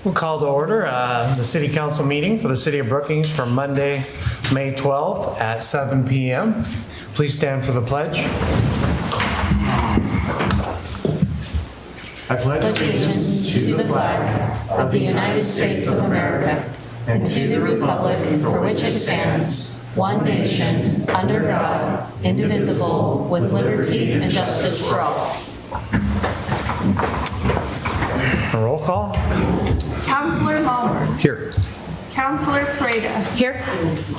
We'll call to order the City Council meeting for the City of Brookings for Monday, May 12th at 7 p.m. Please stand for the pledge. I pledge allegiance to the flag of the United States of America and to the republic for which it stands, one nation, under God, indivisible, with liberty and justice for all. A roll call. Councillor Mulder. Here. Councillor Freda. Here.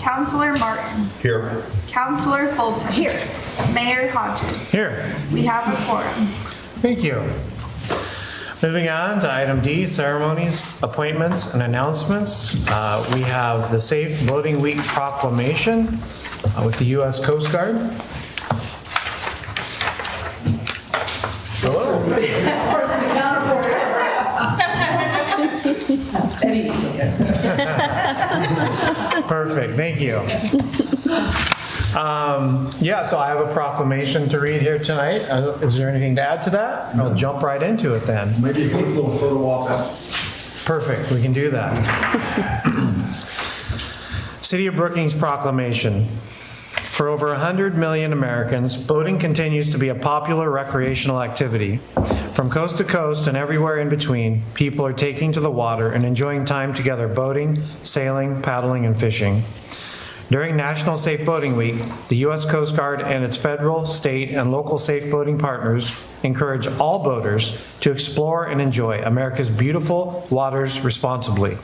Councillor Martin. Here. Councillor Fulton. Here. Mayor Hodges. Here. We have a quorum. Thank you. Moving on to item D, ceremonies, appointments, and announcements. We have the Safe Boating Week proclamation with the U.S. Coast Guard. Hello. Perfect, thank you. So I have a proclamation to read here tonight. Is there anything to add to that? I'll jump right into it then. Maybe put a little photo op out. Perfect, we can do that. City of Brookings proclamation. For over 100 million Americans, boating continues to be a popular recreational activity. From coast to coast and everywhere in between, people are taking to the water and enjoying time together boating, sailing, paddling, and fishing. During National Safe Boating Week, the U.S. Coast Guard and its federal, state, and local safe boating partners encourage all boaters to explore and enjoy America's beautiful waters responsibly.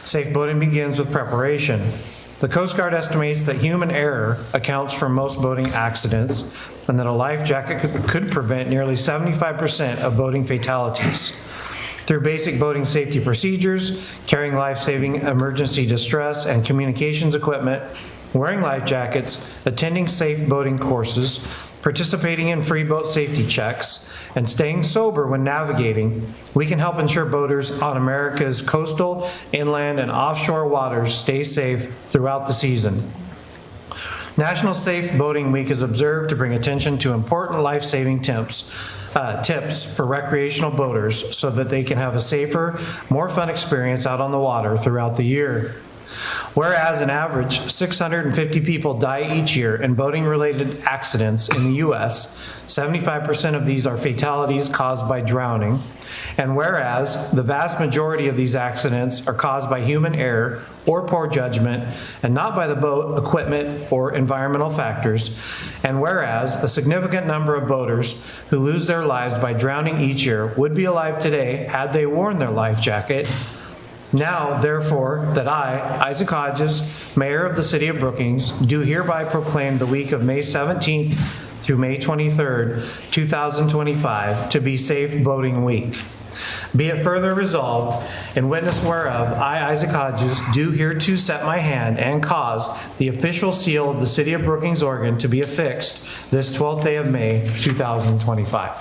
Safe boating begins with preparation. The Coast Guard estimates that human error accounts for most boating accidents and that a life jacket could prevent nearly 75% of boating fatalities. Through basic boating safety procedures, carrying life-saving emergency distress and communications equipment, wearing life jackets, attending safe boating courses, participating in free boat safety checks, and staying sober when navigating, we can help ensure boaters on America's coastal, inland, and offshore waters stay safe throughout the season. National Safe Boating Week is observed to bring attention to important life-saving tips for recreational boaters so that they can have a safer, more fun experience out on the water throughout the year. Whereas an average 650 people die each year in boating-related accidents in the U.S., 75% of these are fatalities caused by drowning, and whereas the vast majority of these accidents are caused by human error or poor judgment and not by the boat, equipment, or environmental factors, and whereas a significant number of boaters who lose their lives by drowning each year would be alive today had they worn their life jacket. Now, therefore, that I, Isaac Hodges, Mayor of the City of Brookings, do hereby proclaim the week of May 17th through May 23rd, 2025 to be Safe Boating Week. Be it further resolved, in witness whereof, I, Isaac Hodges, do hereto set my hand and cause the official seal of the City of Brookings, Oregon to be affixed this 12th day of May, 2025.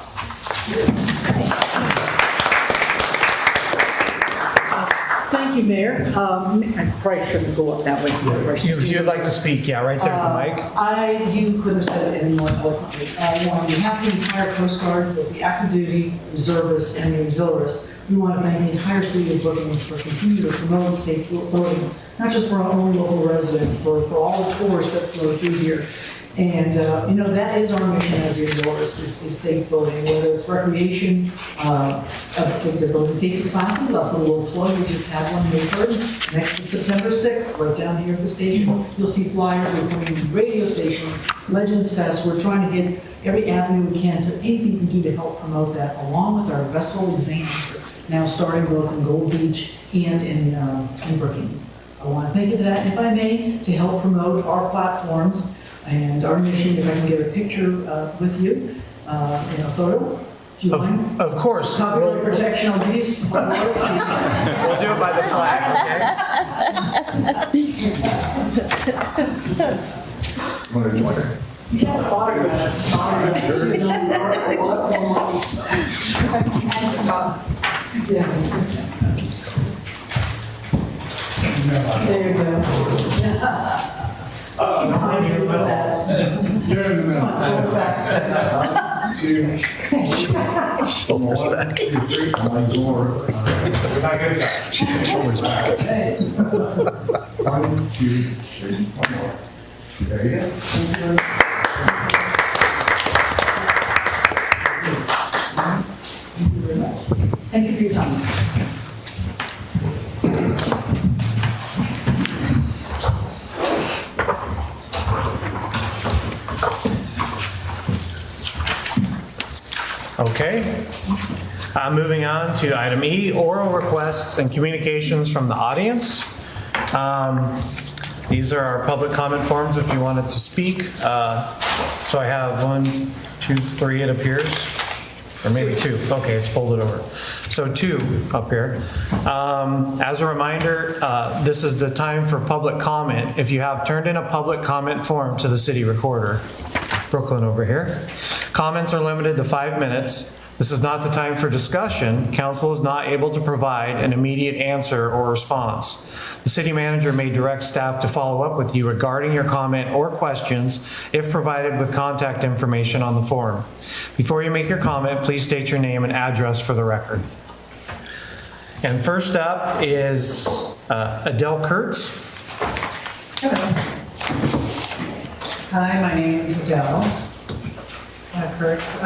Thank you, Mayor. I probably shouldn't go up that way. If you'd like to speak, yeah, right there at the mic. You couldn't have said it any more eloquently. On behalf of the entire Coast Guard, both the active duty, reservists, and the auxiliaries, we want to thank the entire City of Brookings for continuing to promote safe boating, not just for our own local residents, but for all the tourists that flow through here. And, that is our mission as the auxiliaries, is safe boating, whether it's recreation, boating safety classes. I'll put a little plug. We just had one May 3rd, next to September 6th, right down here at the station. You'll see flyers. We're putting radio stations, Legends Fest. We're trying to get every avenue we can, so anything we can do to help promote that, along with our vessel exams, now starting both in Gold Beach and in Brookings. I want to thank you for that. If I may, to help promote our platforms and our mission, if I can get a picture with you, in a photo. Do you mind? Of course. Copyright protection on these. We'll do it by the flag, okay? You have autographs. Yes. There you go. Behind you for that. You're in the middle. two, Shoulders back. 2, 3, on my door. We're not good, sir. She said shoulders back. 1, 2, 3, one more. There you go. Thank you for your time. Okay. Moving on to item E, oral requests and communications from the audience. These are our public comment forms if you wanted to speak. So I have 1, 2, 3, it appears, or maybe 2. Okay, it's folded over. So 2 up here. As a reminder, this is the time for public comment. If you have turned in a public comment form to the city recorder, Brooklyn over here, comments are limited to 5 minutes. This is not the time for discussion. Council is not able to provide an immediate answer or response. The city manager may direct staff to follow up with you regarding your comment or questions if provided with contact information on the form. Before you make your comment, please state your name and address for the record. And first up is Adele Kurtz. Hi, my name is Adele Kurtz.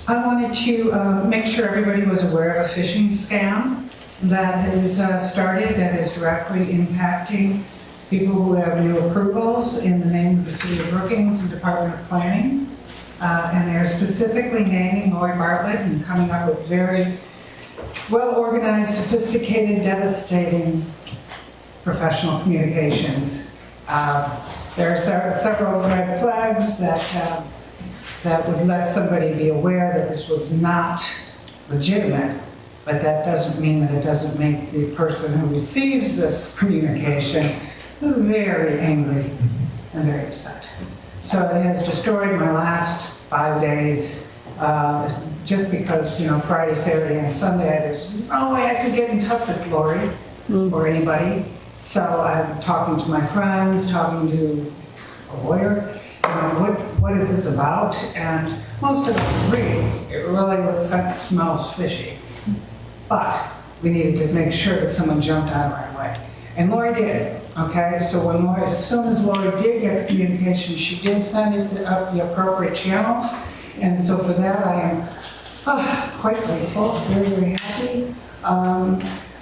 I wanted to make sure everybody was aware of a phishing scam that has started that is directly impacting people who have new approvals in the name of the City of Brookings and Department of Planning. And they're specifically naming Lori Bartlett and coming up with very well-organized, sophisticated, devastating professional communications. There are several red flags that would let somebody be aware that this was not legitimate, but that doesn't mean that it doesn't make the person who receives this communication very angry and very upset. So it has destroyed my last 5 days, just because, Friday, Saturday, and Sunday, there's no way I could get in touch with Lori or anybody. So I'm talking to my friends, talking to a lawyer, what is this about? And most of them agree. It really looks like, smells fishy. But we needed to make sure that someone jumped on it right away. And Lori did, okay? So as soon as Lori did get the communication, she did send it up the appropriate channels. And so for that, I am quite grateful, very, very happy.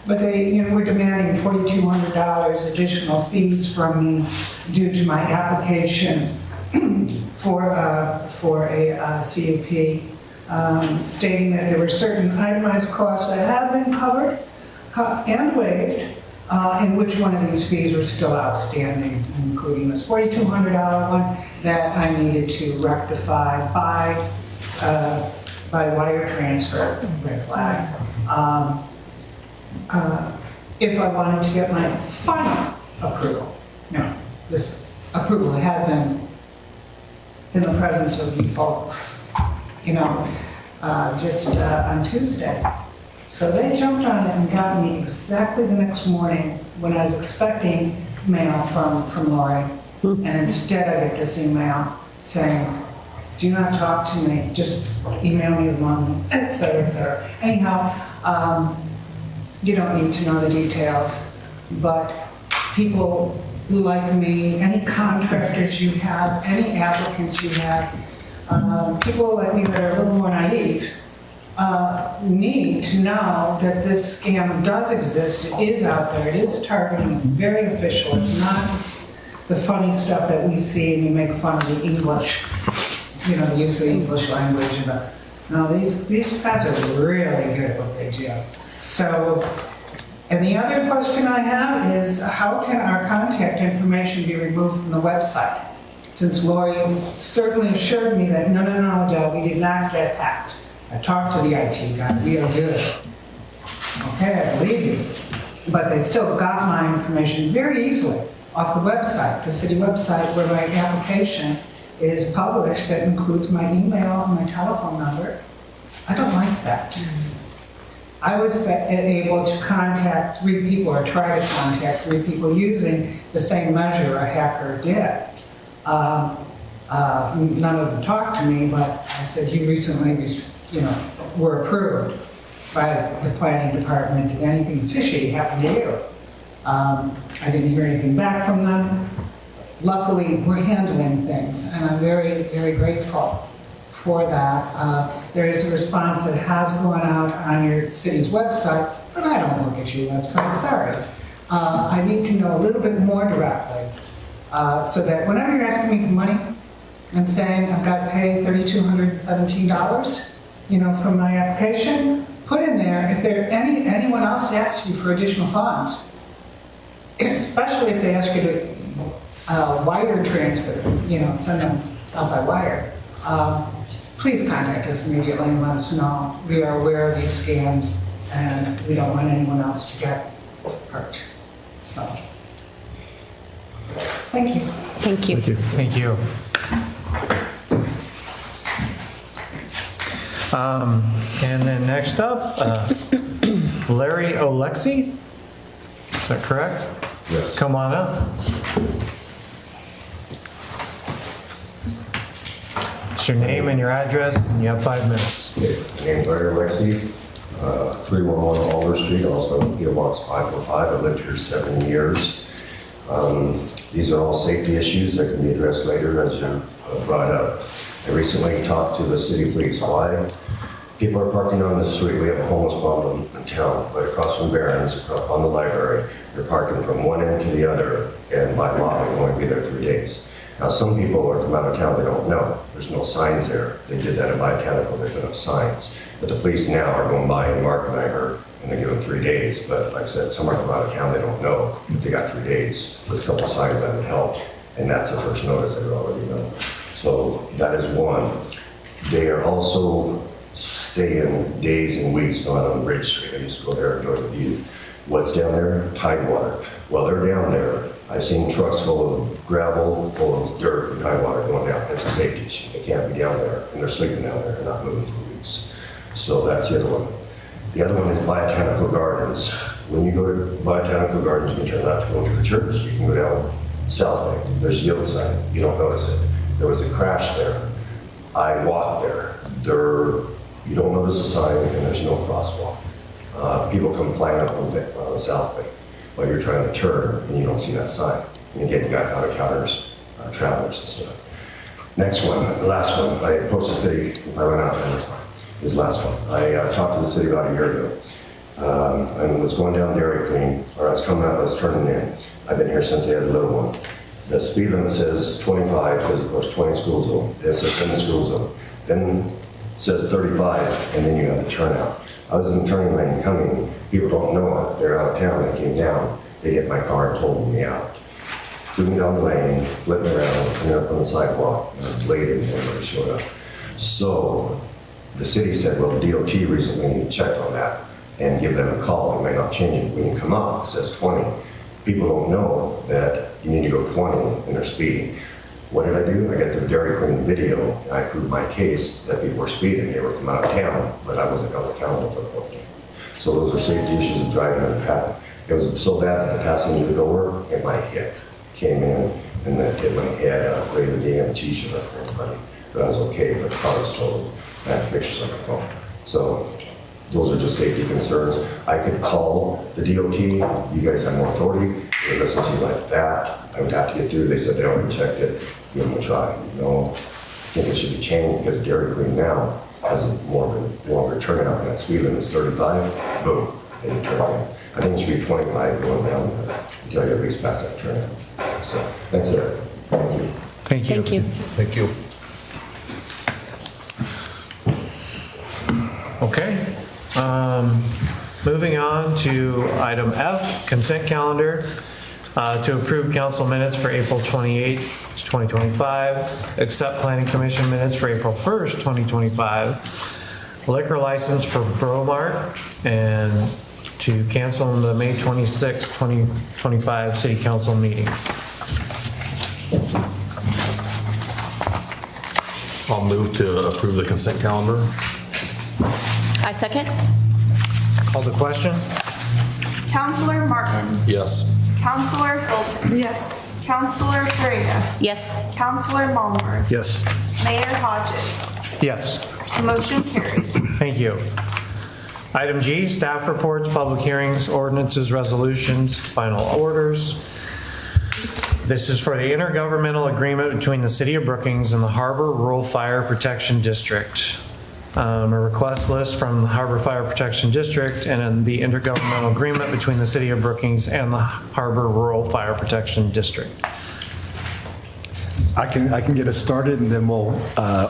But they, were demanding $4,200 additional fees from me due to my application for a CUP, stating that there were certain itemized costs that have been covered and waived, and which one of these fees were still outstanding, including this $4,200 one that I needed to rectify by wire transfer, red flag. If I wanted to get my final approval. No, this approval had been in the presence of you folks, just on Tuesday. So they jumped on it and got me exactly the next morning when I was expecting mail from Lori. And instead I get this email saying, do not talk to me, just email me the money, et cetera, et cetera. Anyhow, you don't need to know the details, but people like me, any contractors you have, any applicants you have, people like me that are a little more naive, need to know that this scam does exist, it is out there, it is targeting, it's very official, it's not the funny stuff that we see and you make fun of the English, the use of the English language. No, these guys are really good at what they do. So, and the other question I have is, how can our contact information be removed from the website? Since Lori certainly assured me that, no, Adele, we did not get hacked. I talked to the IT guy, we are good. Okay, I believe you. But they still got my information very easily off the website, the city website, where my application is published that includes my email and my telephone number. I don't like that. I was able to contact 3 people or try to contact 3 people using the same measure a hacker did. None of them talked to me, but I said, you recently, were approved by the planning department. Did anything fishy happen to you? I didn't hear anything back from them. Luckily, we're handling things, and I'm very, very grateful for that. There is a response that has gone out on your city's website, but I don't look at your website, sorry. I need to know a little bit more directly, so that whenever you're asking me for money and saying I've got to pay $3,217, from my application, put in there if anyone else asks you for additional funds, especially if they ask you to wire transfer, send them out by wire. Please contact us immediately and let us know. We are aware of these scams and we don't want anyone else to get hurt. So, thank you. Thank you. Thank you. And then next up, Larry Olexi, is that correct? Yes. Come on up. What's your name and your address, and you have 5 minutes. Okay. My name's Larry Alexi, 311 Alder Street, also PO Box 545. I lived here 7 years. These are all safety issues that can be addressed later, as you brought up. I recently talked to the city police. Why? People are parking on the street. We have a homeless problem in town, right across from Barron's, on the library. They're parking from one end to the other, and by law, they can only be there 3 days. Now, some people are from out of town, they don't know. There's no signs there. They did that in Botanical, they put up signs. But the police now are going by and marking, I heard, and they give them 3 days. But like I said, some are from out of town, they don't know. But they got 3 days with a couple signs that would help. And that's the first notice they already know. So that is one. They are also staying days and weeks not on Bridge Street. I used to go there and enjoy the view. What's down there? Tidewater. Well, they're down there. I've seen trucks full of gravel, full of dirt and tidewater going down. It's a safety issue. They can't be down there, and they're sleeping down there and not moving for weeks. So that's the other one. The other one is Botanical Gardens. When you go to Botanical Gardens, you can turn left to go to the church. You can go down South Bank. There's a yield sign. You don't notice it. There was a crash there. I walked there. You don't notice the sign, and there's no crosswalk. People come flying up from South Bank while you're trying to turn, and you don't see that sign. And again, you got out-of-towners, travelers and stuff. Next one, the last one. I approached the city. If I run out of time, that's fine. This last one. I talked to the city about a year ago. I was going down Dairy Queen, or I was coming out, I was turning in. I've been here since they had a little one. The speed limit says 25, because of course 20 school zone. It says in the school zone. Then it says 35, and then you have the turnout. I was in the turning lane coming. People don't know it. They're out of town. They came down. They hit my car and totaled me out. Threw me down the lane, flipped me around, ended up on the sidewalk, and later everybody showed up. So the city said, well, the DOT recently checked on that and give them a call. It may not change it. When you come up, it says 20. People don't know that you need to go 20 and they're speeding. What did I do? I got the Dairy Queen video, and I proved my case that people were speeding. They were from out of town, but I wasn't held accountable for the whole thing. So those are safety issues of driving on the path. It was so bad that the passenger door and my hip came in, and then hit my head. I played the damn t-shirt up for everybody, but I was okay, but the car was totaled. I have pictures on my phone. So those are just safety concerns. I could call the DOT. You guys have more authority. They listen to you like that. I would have to get through. They said they already checked it. Give them a try. No, I think it should be changed because Dairy Queen now has a longer turnout. And that speed limit is 35. Boom, then you turn in. I think it should be 25 going down until you at least pass that turnout. So that's it. Thank you. Thank you. Thank you. Thank you. Okay. Moving on to item F, consent calendar, to approve council minutes for April 28th, 2025, accept planning commission minutes for April 1st, 2025, liquor license for Bromart, and to cancel the May 26th, 2025 city council meeting. I'll move to approve the consent calendar. I second. Call the question? Counselor Martin. Yes. Counselor Fulton. Yes. Counselor Pereira. Yes. Counselor Mulner. Yes. Mayor Hodges. Yes. Motion carries. Thank you. Item G, staff reports, public hearings, ordinances, resolutions, final orders. This is for the intergovernmental agreement between the City of Brookings and the Harbor Rural Fire Protection District. A request list from the Harbor Fire Protection District and then the intergovernmental agreement between the City of Brookings and the Harbor Rural Fire Protection District. I can get us started, and then we'll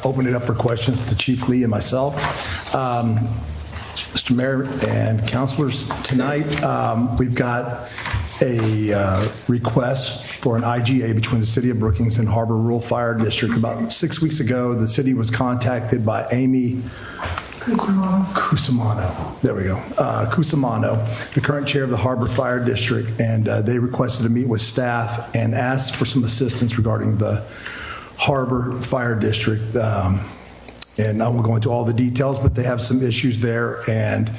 open it up for questions to Chief Lee and myself. Mr. Mayor and councilors, tonight we've got a request for an IGA between the City of Brookings and Harbor Rural Fire District. About 6 weeks ago, the city was contacted by Amy Cusimano. There we go. Cusimano, the current chair of the Harbor Fire District, and they requested to meet with staff and asked for some assistance regarding the Harbor Fire District. And I won't go into all the details, but they have some issues there, and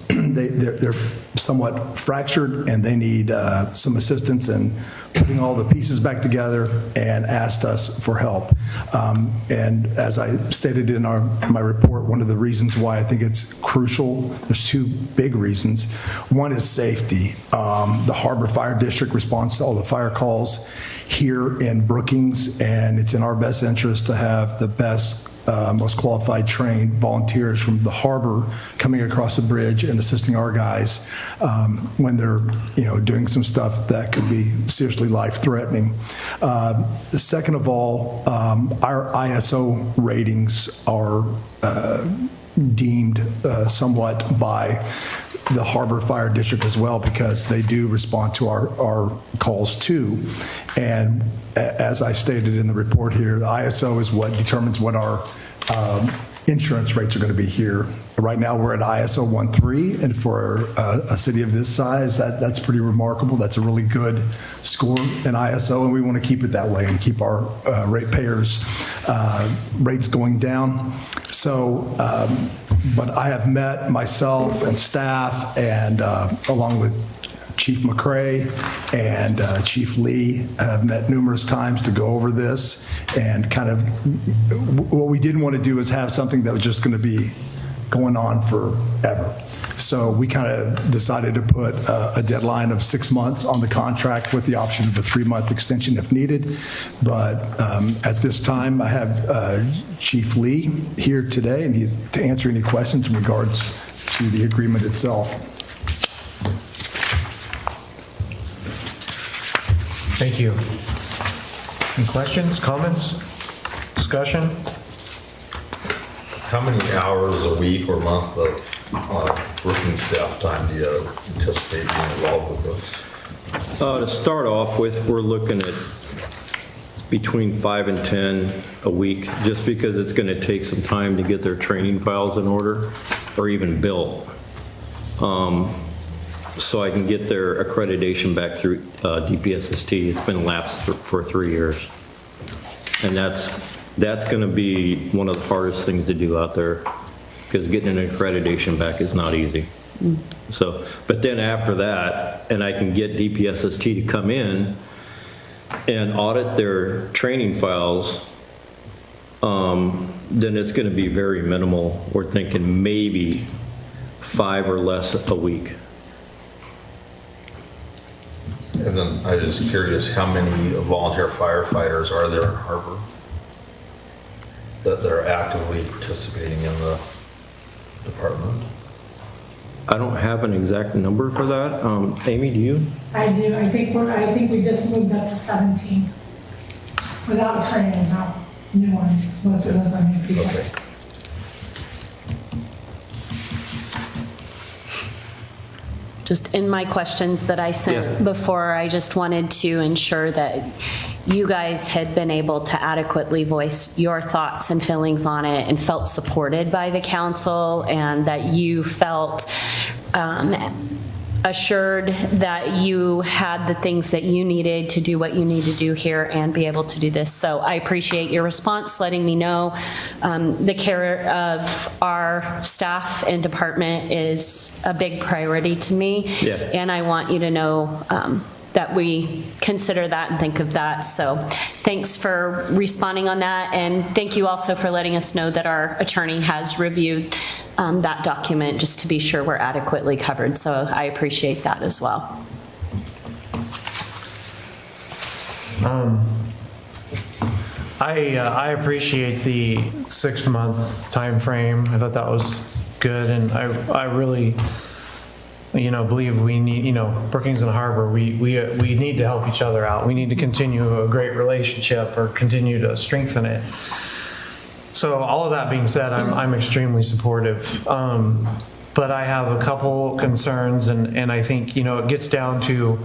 they're somewhat fractured, and they need some assistance in putting all the pieces back together, and asked us for help. And as I stated in my report, one of the reasons why I think it's crucial, there's two big reasons. One is safety. The Harbor Fire District responds to all the fire calls here in Brookings, and it's in our best interest to have the best most qualified trained volunteers from the harbor coming across the bridge and assisting our guys when they're doing some stuff that could be seriously life-threatening. Second of all, our ISO ratings are deemed somewhat by the Harbor Fire District as well, because they do respond to our calls too. And as I stated in the report here, the ISO is what determines what our insurance rates are going to be here. Right now we're at ISO 1.3, and for a city of this size, that's pretty remarkable. That's a really good score in ISO, and we want to keep it that way and keep our ratepayers' rates going down. So, but I have met myself and staff, and along with Chief McCrae and Chief Lee, have met numerous times to go over this, and kind of what we didn't want to do is have something that was just going to be going on forever. So we kind of decided to put a deadline of 6 months on the contract with the option of a 3-month extension if needed. But at this time, I have Chief Lee here today, and he's to answer any questions in regards to the agreement itself. Thank you. Any questions, comments, discussion? How many hours a week or month of working staff time do you anticipate being involved with this? To start off with, we're looking at between 5 and 10 a week, just because it's going to take some time to get their training files in order or even built. So I can get their accreditation back through DPSST. It's been lapsed for 3 years. And that's going to be one of the hardest things to do out there, because getting an accreditation back is not easy. So, but then after that, and I can get DPSST to come in and audit their training files, then it's going to be very minimal. We're thinking maybe 5 or less a week. And then I'm just curious, how many volunteer firefighters are there in Harbor that are actively participating in the department? I don't have an exact number for that. Amy, do you? I do. I think we just moved up to 17 without training. No new ones. Most of those are new people. Okay. Just in my questions that I sent before, I just wanted to ensure that you guys had been able to adequately voice your thoughts and feelings on it and felt supported by the council, and that you felt assured that you had the things that you needed to do what you need to do here and be able to do this. So I appreciate your response, letting me know the care of our staff and department is a big priority to me. Yeah. And I want you to know that we consider that and think of that. So thanks for responding on that, and thank you also for letting us know that our attorney has reviewed that document just to be sure we're adequately covered. So I appreciate that as well. I appreciate the 6 months time frame. I thought that was good, and I really, believe we need, Brookings and Harbor, we need to help each other out. We need to continue a great relationship or continue to strengthen it. So all of that being said, I'm extremely supportive. But I have a couple concerns, and I think, it gets down to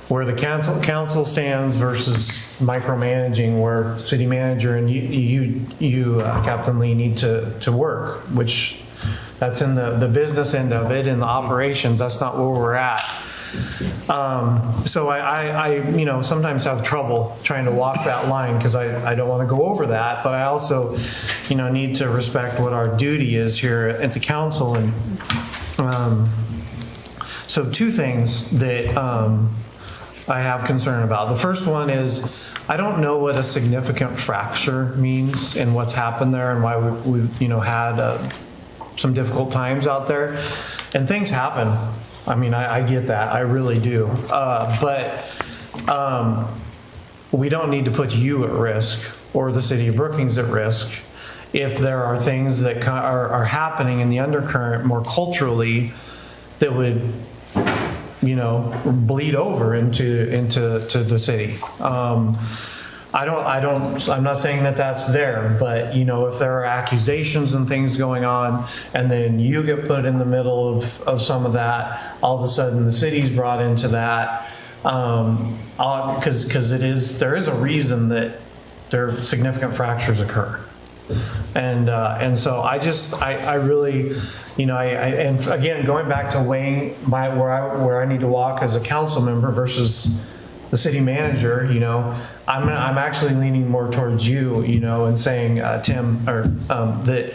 where the council stands versus micromanaging, where city manager and you Captain Lee, need to work, which that's in the business end of it, in the operations. That's not where we're at. So I sometimes have trouble trying to walk that line, because I don't want to go over that, but I also, need to respect what our duty is here at the council. And so two things that I have concern about. The first one is, I don't know what a significant fracture means and what's happened there, and why we've had some difficult times out there, and things happen. I mean, I get that, I really do. But we don't need to put you at risk or the city of Brookings at risk if there are things that are happening in the undercurrent more culturally that would bleed over into the city. I'm not saying that that's there, but if there are accusations and things going on, and then you get put in the middle of some of that, all of a sudden the city's brought into that, because there is a reason that there significant fractures occur. And so I really, and again, going back to weighing where I need to walk as a council member versus the city manager, I'm actually leaning more towards you, and saying, Tim, or that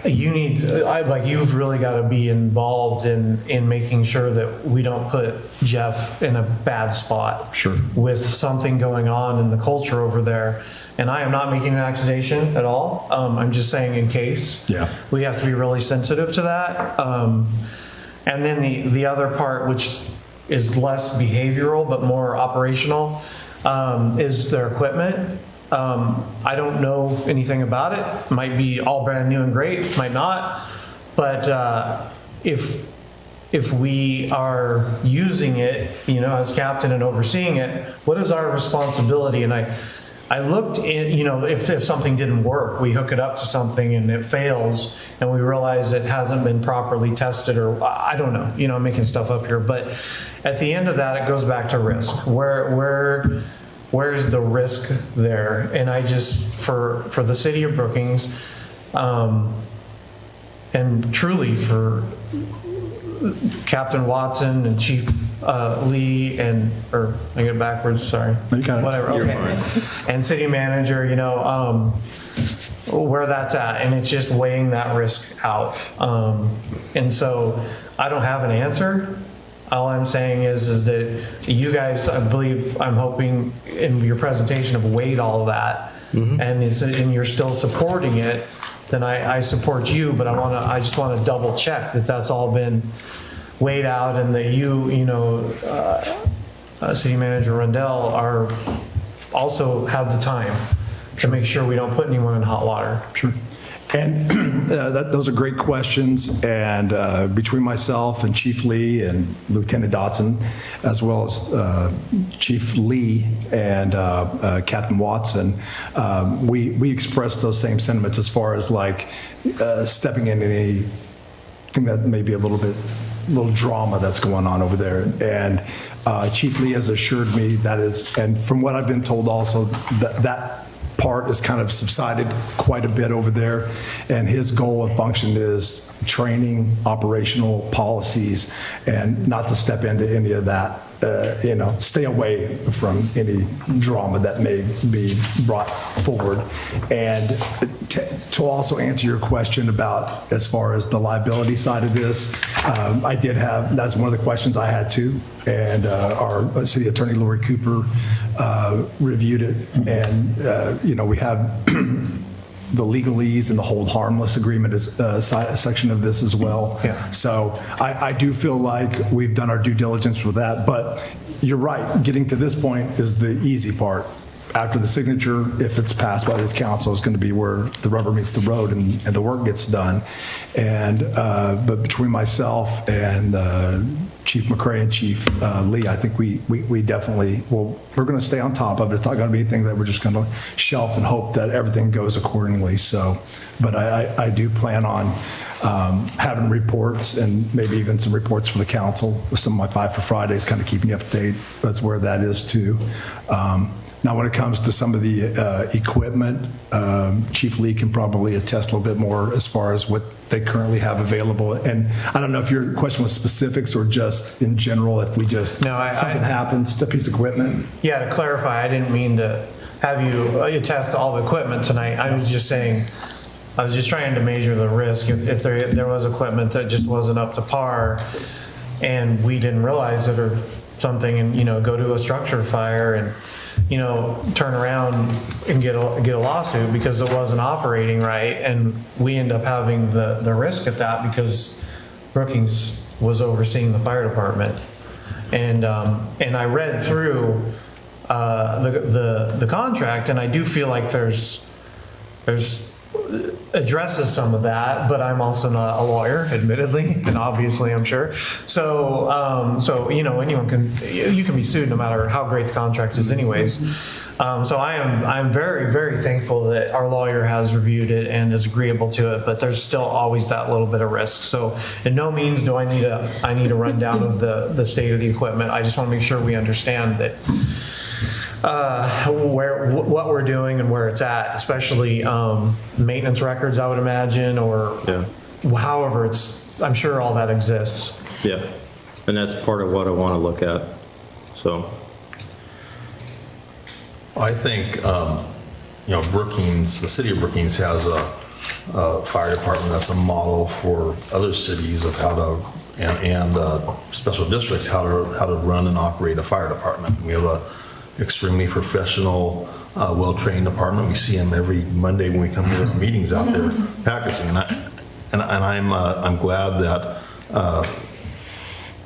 you've really got to be involved in making sure that we don't put Jeff in a bad spot. Sure. With something going on in the culture over there. And I am not making an accusation at all. I'm just saying, in case. Yeah. We have to be really sensitive to that. And then the other part, which is less behavioral but more operational, is their equipment. I don't know anything about it. It might be all brand new and great, might not. But if we are using it, as captain and overseeing it, what is our responsibility? And I looked in, if something didn't work, we hook it up to something and it fails, and we realize it hasn't been properly tested, or I don't know, I'm making stuff up here. But at the end of that, it goes back to risk. Where's the risk there? And I just, for the city of Brookings, and truly for Captain Watson and Chief Lee, or I get backwards, sorry. You got it. Whatever, You're okay. fine. And city manager, where that's at, and it's just weighing that risk out. And so I don't have an answer. All I'm saying is that you guys, I'm hoping in your presentation have weighed all of that, and you're still supporting it. Then I support you, but I just want to double check that that's all been weighed out, and that City Manager Rundell also have the time to make sure we don't put anyone in hot water. Sure. And those are great questions. And between myself and Chief Lee and Lieutenant Dotson, as well as Chief Lee and Captain Watson, we expressed those same sentiments as far as stepping into anything that may be a little drama that's going on over there. And Chief Lee has assured me that is, and from what I've been told also, that part is kind of subsided quite a bit over there, and his goal and function is training, operational policies, and not to step into any of that. Stay away from any drama that may be brought forward. And to also answer your question about as far as the liability side of this, I did have, that's one of the questions I had too. And our city attorney, Lori Cooper, reviewed it. And, we have the legalese and the hold harmless agreement is a section of this as well. Yeah. So I do feel like we've done our due diligence with that. But you're right, getting to this point is the easy part. After the signature, if it's passed by this council, is going to be where the rubber meets the road and the work gets done. And but between myself and Chief McCray and Chief Lee, I think we definitely we're going to stay on top of it. It's not going to be anything that we're just going to shelf and hope that everything goes accordingly. So, but I do plan on having reports and maybe even some reports for the council with some of my 5 for Fridays, kind of keeping you up to date. That's where that is too. Now, when it comes to some of the equipment, Chief Lee can probably attest a little bit more as far as what they currently have available. And I don't know if your question was specifics or just in general, if we just, something happens to a piece of equipment. Yeah, to clarify, I didn't mean to have you attest all the equipment tonight. I was just saying, I was just trying to measure the risk. If there was equipment that just wasn't up to par and we didn't realize it or something, and, go to a structure fire and, turn around and get a lawsuit because it wasn't operating right, and we end up having the risk of that because Brookings was overseeing the fire department. And I read through the contract, and I do feel like there's addresses some of that, but I'm also not a lawyer, admittedly, and obviously I'm sure. So anyone you can be sued no matter how great the contract is anyways. So I'm very, very thankful that our lawyer has reviewed it and is agreeable to it, but there's still always that little bit of risk. So in no means do I need a rundown of the state of the equipment. I just want to make sure we understand that what we're doing and where it's at, especially maintenance records, I would imagine, or however I'm sure all that exists. Yeah, and that's part of what I want to look at. So I think, Brookings, the city of Brookings has a fire department that's a model for other cities of how to, and special districts, how to run and operate a fire department. We have a extremely professional, well-trained department. We see them every Monday when we come to our meetings out there practicing. And I'm glad that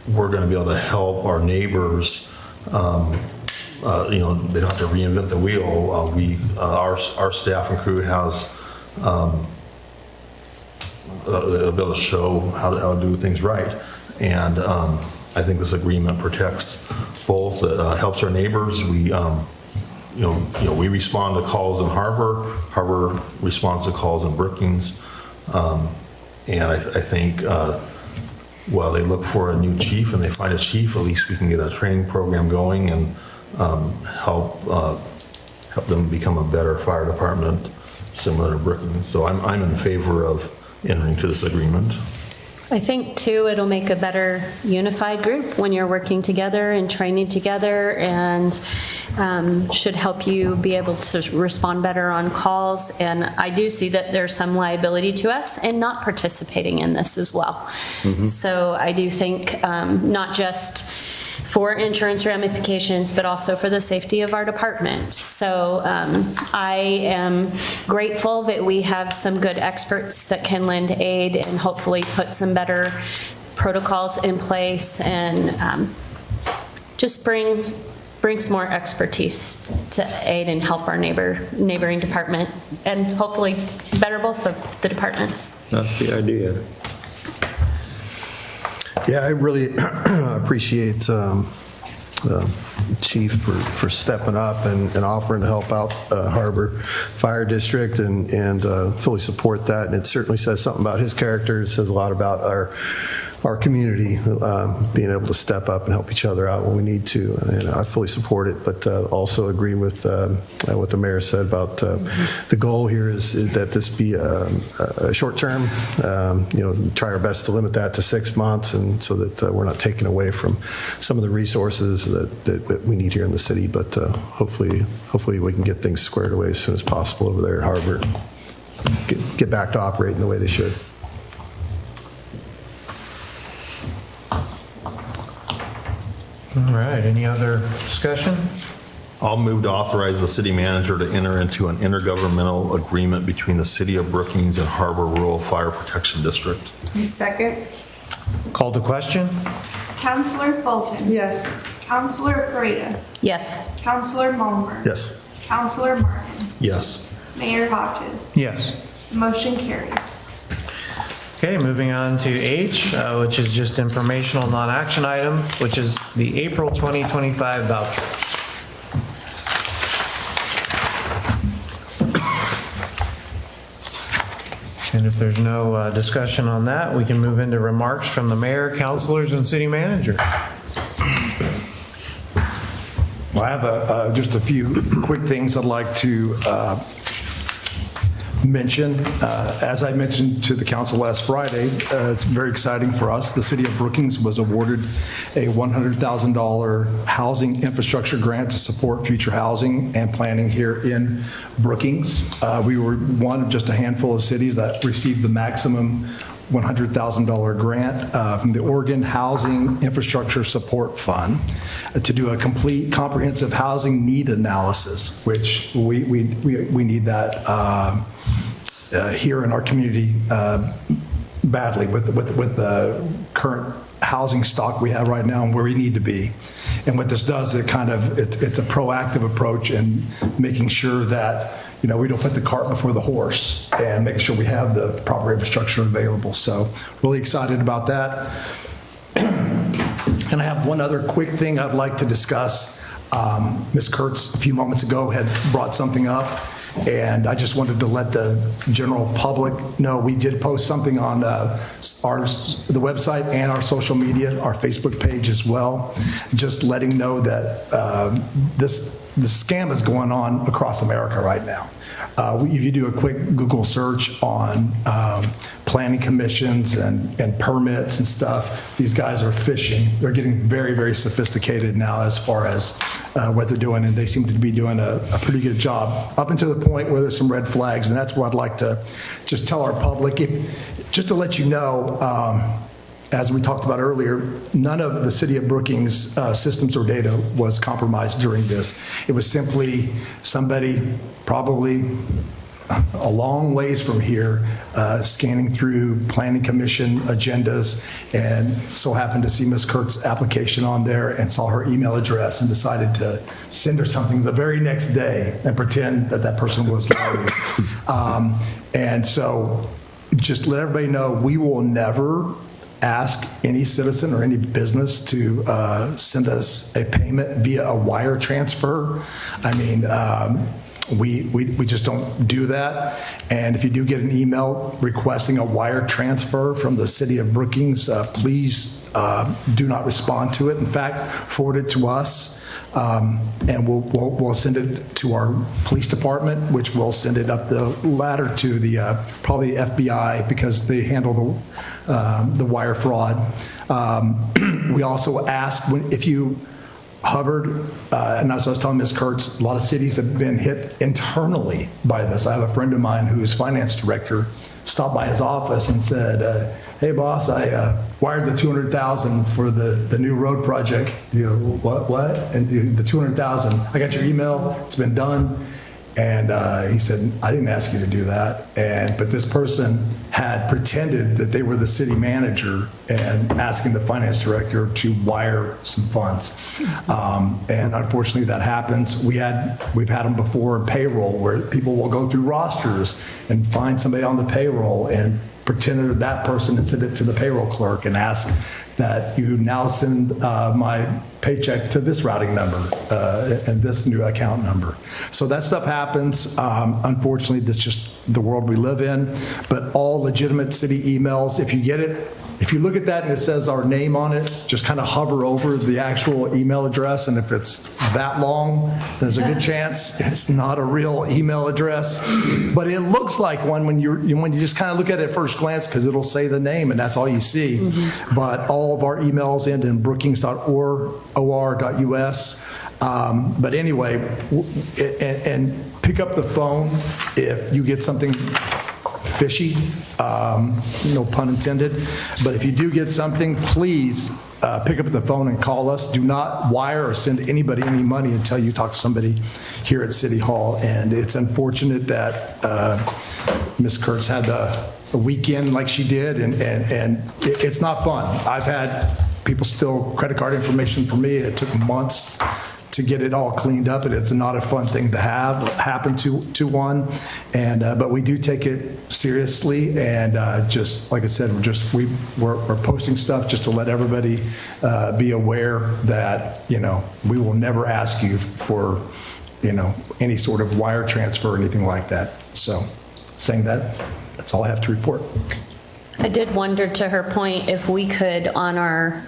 we're going to be able to help our neighbors. They don't have to reinvent the wheel. Our staff and crew has they'll be able to show how to do things right. And I think this agreement protects both. It helps our neighbors. We, we respond to calls in Harbor. Harbor responds to calls in Brookings. And I think while they look for a new chief and they find a chief, at least we can get a training program going and help them become a better fire department similar to Brookings. So I'm in favor of entering to this agreement. I think, too, it'll make a better unified group when you're working together and training together, and should help you be able to respond better on calls. And I do see that there's some liability to us in not participating in this as well. Mm-hmm. So I do think not just for insurance ramifications, but also for the safety of our department. So I am grateful that we have some good experts that can lend aid and hopefully put some better protocols in place and just bring some more expertise to aid and help our neighboring department, and hopefully better both of the departments. that's the idea. Yeah, I really appreciate Chief for stepping up and offering to help out Harbor Fire District and fully support that. And it certainly says something about his character. It says a lot about our community being able to step up and help each other out when we need to. And I fully support it, but also agree with what the mayor said about the goal here is that this be a short term, try our best to limit that to 6 months, and so that we're not taking away from some of the resources that we need here in the city. But hopefully we can get things squared away as soon as possible over there at Harbor. get back to operating the way they should. All right, any other discussion? I'll move to authorize the city manager to enter into an intergovernmental agreement between the city of Brookings and Harbor Rural Fire Protection District. Second. Call to question? Counselor Fulton. Yes. Counselor Pereira. Yes. Counselor Mulmer. Yes. Counselor Martin. Yes. Mayor Hodges. Yes. Motion carries. Okay, moving on to H, which is just informational non-action item, which is the April 2025 voucher. And if there's no discussion on that, we can move into remarks from the mayor, councilors, and city manager. Well, I have just a few quick things I'd like to mention. As I mentioned to the council last Friday, it's very exciting for us. The city of Brookings was awarded a $100,000 housing infrastructure grant to support future housing and planning here in Brookings. We were one of just a handful of cities that received the maximum $100,000 grant from the Oregon Housing Infrastructure Support Fund to do a complete comprehensive housing need analysis, which we need that here in our community badly with the current housing stock we have right now and where we need to be. And what this does, it's a proactive approach in making sure that we don't put the cart before the horse and making sure we have the proper infrastructure available. So really excited about that. And I have one other quick thing I'd like to discuss. Ms. Kurtz a few moments ago had brought something up, and I just wanted to let the general public know we did post something on the website and our social media, our Facebook page as well, just letting know that the scam is going on across America right now. If you do a quick Google search on planning commissions and permits and stuff, these guys are phishing. They're getting very, very sophisticated now as far as what they're doing, and they seem to be doing a pretty good job up until the point where there's some red flags, and that's what I'd like to just tell our public. Just to let you know, as we talked about earlier, none of the city of Brookings systems or data was compromised during this. It was simply somebody probably a long ways from here scanning through planning commission agendas and so happened to see Ms. Kurt's application on there and saw her email address and decided to send her something the very next day and pretend that person was Larry. And so just let everybody know we will never ask any citizen or any business to send us a payment via a wire transfer. I mean, we just don't do that. And if you do get an email requesting a wire transfer from the city of Brookings, please do not respond to it. In fact, forward it to us. And we'll send it to our police department, which will send it up the ladder to the probably FBI because they handle the wire fraud. We also ask if you hovered, and as I was telling Ms. Kurtz, a lot of cities have been hit internally by this. I have a friend of mine who's finance director stopped by his office and said, "Hey boss, I wired the $200,000 for the new road project." You know, what? And the $200,000. I got your email. It's been done. And he said, "I didn't ask you to do that." But this person had pretended that they were the city manager and asking the finance director to wire some funds. And unfortunately, that happens. We've had them before in payroll where people will go through rosters and find somebody on the payroll and pretend they're that person and send it to the payroll clerk and ask that you now send my paycheck to this routing number and this new account number. So that stuff happens. Unfortunately, that's just the world we live in. But all legitimate city emails, if you get it, if you look at that and it says our name on it, just kind of hover over the actual email address. And if it's that long, there's a good chance it's not a real email address. But it looks like one when you just kind of look at it at first glance because it'll say the name and that's all you see. Mm-hmm. But all of our emails end in brookings.or.us. But anyway, and pick up the phone if you get something fishy, no pun intended. But if you do get something, please pick up the phone and call us. Do not wire or send anybody any money until you talk to somebody here at City Hall. And it's unfortunate that Ms. Kurtz had a weekend like she did, and it's not fun. I've had people steal credit card information from me. It took months to get it all cleaned up, and it's not a fun thing to have happen to one. And but we do take it seriously, and just like I said, we're posting stuff just to let everybody be aware that we will never ask you for any sort of wire transfer or anything like that. So, saying that, that's all I have to report. I did wonder, to her point, if we could, on our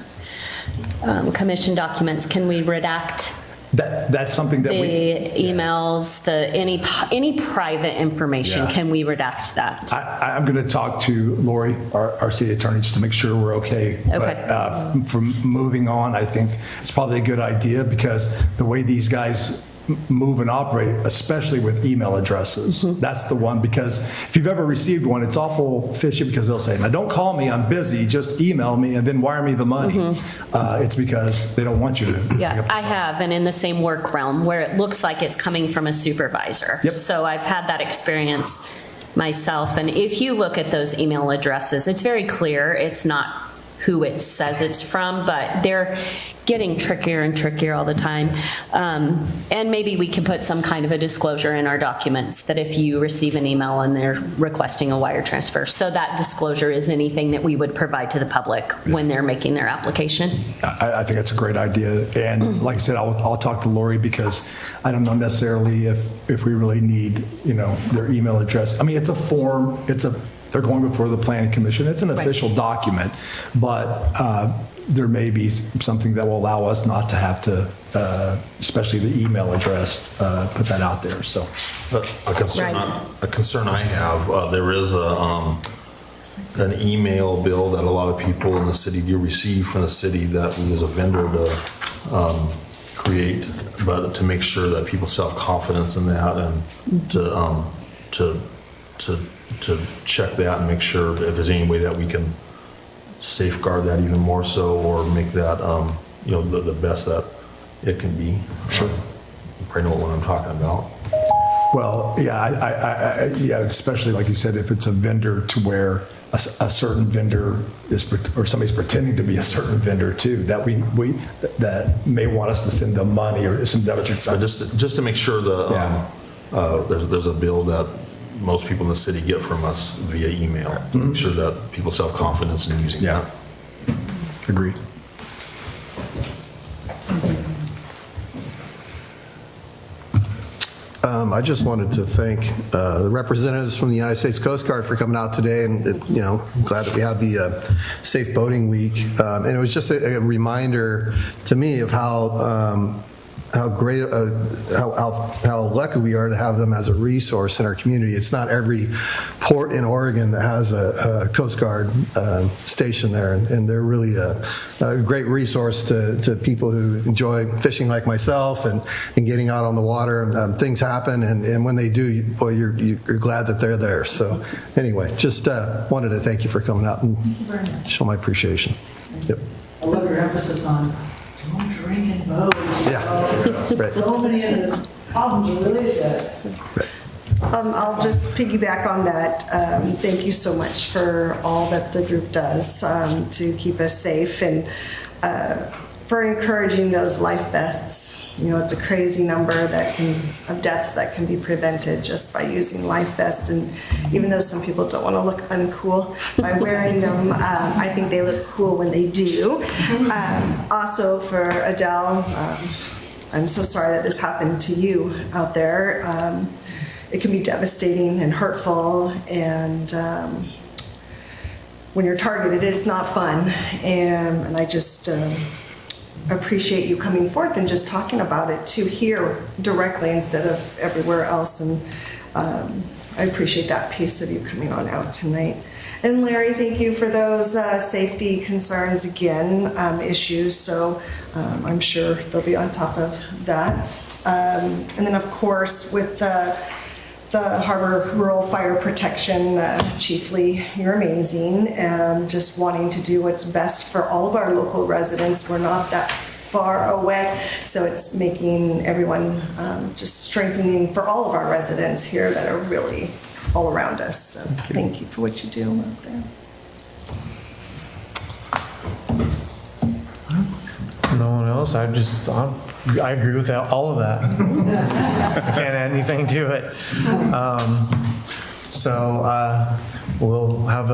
commission documents, can we redact That's something that the we... emails, any private information? Yeah. Can we redact that? I'm going to talk to Lori, our city attorney, just to make sure we're okay. Okay. But from moving on, I think it's probably a good idea, because the way these guys move and operate, especially with email addresses, that's the one. Because if you've ever received one, it's awful fishy, because they'll say, now don't call me, I'm busy, just email me and then wire me the money. It's because they don't want you to. Yeah, I have, and in the same work realm, where it looks like it's coming from a supervisor. Yep. So I've had that experience myself, and if you look at those email addresses, it's very clear it's not who it says it's from, but they're getting trickier and trickier all the time. And maybe we can put some kind of a disclosure in our documents that if you receive an email and they're requesting a wire transfer, so that disclosure is anything that we would provide to the public when they're making their application. I think that's a great idea. And like I said, I'll talk to Lori, because I don't know necessarily if we really need, their email address. I mean, it's a form, they're going before the planning commission. It's an official document, but there may be something that will allow us not to have to, especially the email address, put that out there. So A concern I have, there is an email bill that a lot of people in the city do receive from the city that we as a vendor to create, but to make sure that people still have confidence in that, and to check that and make sure if there's any way that we can safeguard that even more so, or make that the best that it can be. Sure. You probably know what I'm talking about. Well, yeah, yeah, especially like you said, if it's a vendor to where a certain vendor is, or somebody's pretending to be a certain vendor too, that that may want us to send them money or some debit. Just to make sure there's a bill that most people in the city get from us via email. Make sure that people still have confidence in using that. Agreed. I just wanted to thank the representatives from the United States Coast Guard for coming out today, and I'm glad that we had the Safe Boating Week. And it was just a reminder to me of how great, how lucky we are to have them as a resource in our community. It's not every port in Oregon that has a Coast Guard station there, and they're really a great resource to people who enjoy fishing like myself and getting out on the water. Things happen, and when they do, boy, you're glad that they're there. So anyway, just wanted to thank you for coming out and show my appreciation. Yep. I love your emphasis on don't drink and boat. Right. So many of the problems are related to that. I'll just piggyback on that. Thank you so much for all that the group does to keep us safe, and for encouraging those life vests. It's a crazy number of deaths that can be prevented just by using life vests. And even though some people don't want to look uncool by wearing them, I think they look cool when they do. Also for Adele, I'm so sorry that this happened to you out there. It can be devastating and hurtful, and when you're targeted, it's not fun. And I just appreciate you coming forth and just talking about it too here directly instead of everywhere else. And I appreciate that piece of you coming on out tonight. And Larry, thank you for those safety concerns again, issues. So I'm sure they'll be on top of that. And then of course with the Harbor Rural Fire Protection, chiefly, you're amazing. Just wanting to do what's best for all of our local residents. We're not that far away, so it's making everyone, just strengthening for all of our residents here that are really all around us. So thank you for what you do out there. No one else? I agree with all of that. Can't add anything to it. So we'll have a